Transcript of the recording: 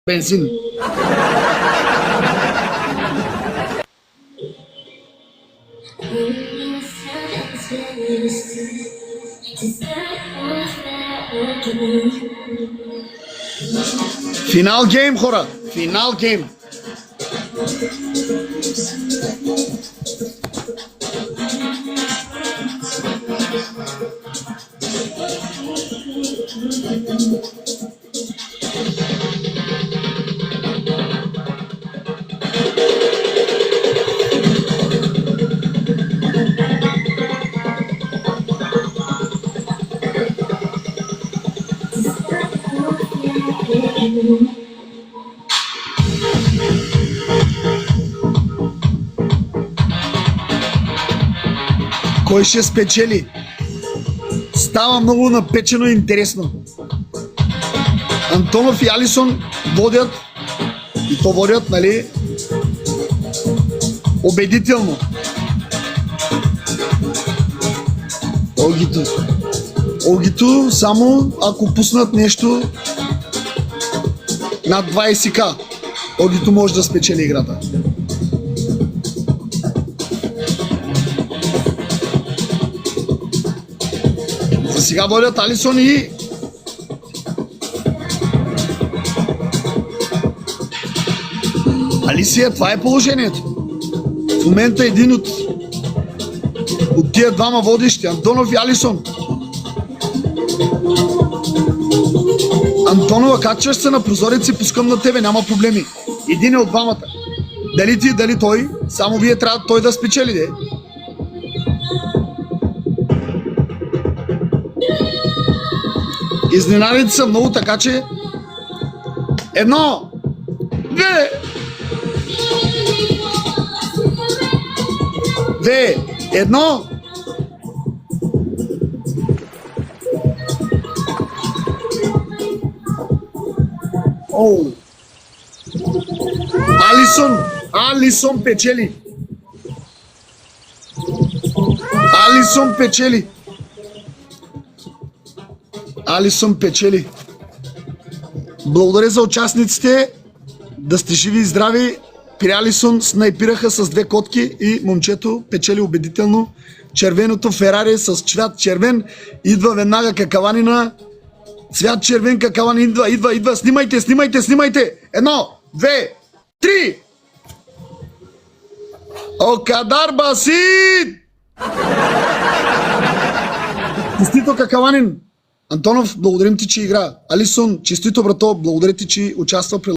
Бензин. Финал гейм, хора. Финал гейм. Кой ще спечели? Става много напечено и интересно. Антонов и Алисон водят, и то водят, нали, убедително. Олгито само ако пуснат нещо над 20к, Олгито може да спечели играта. За сега водят Алисон и Алисия, това е положението. В момента един от тия двама водещи, Антонов и Алисон. Антонова, качваш се на прозорец и пускам на тебе, няма проблеми. Един е от двамата. Дали ти, дали той, само вие трябва той да спечели, де. Изненадите са много, така че 1, 2, 1. Оу. Алисон печели. Алисон печели. Благодаря за участниците. Да сте живи и здрави. При Алисон снайпираха с 2 котки и момчето печели убедително. Червеното Ферари с цвят червен. Идва веднага какаванина. Цвят червен какаванин идва. Снимайте. 1, 2, 3. Окадар Басит! Честито какаванин. Антонов, благодарим ти, че игра. Алисон, честито, брато, благодаря ти, че участва при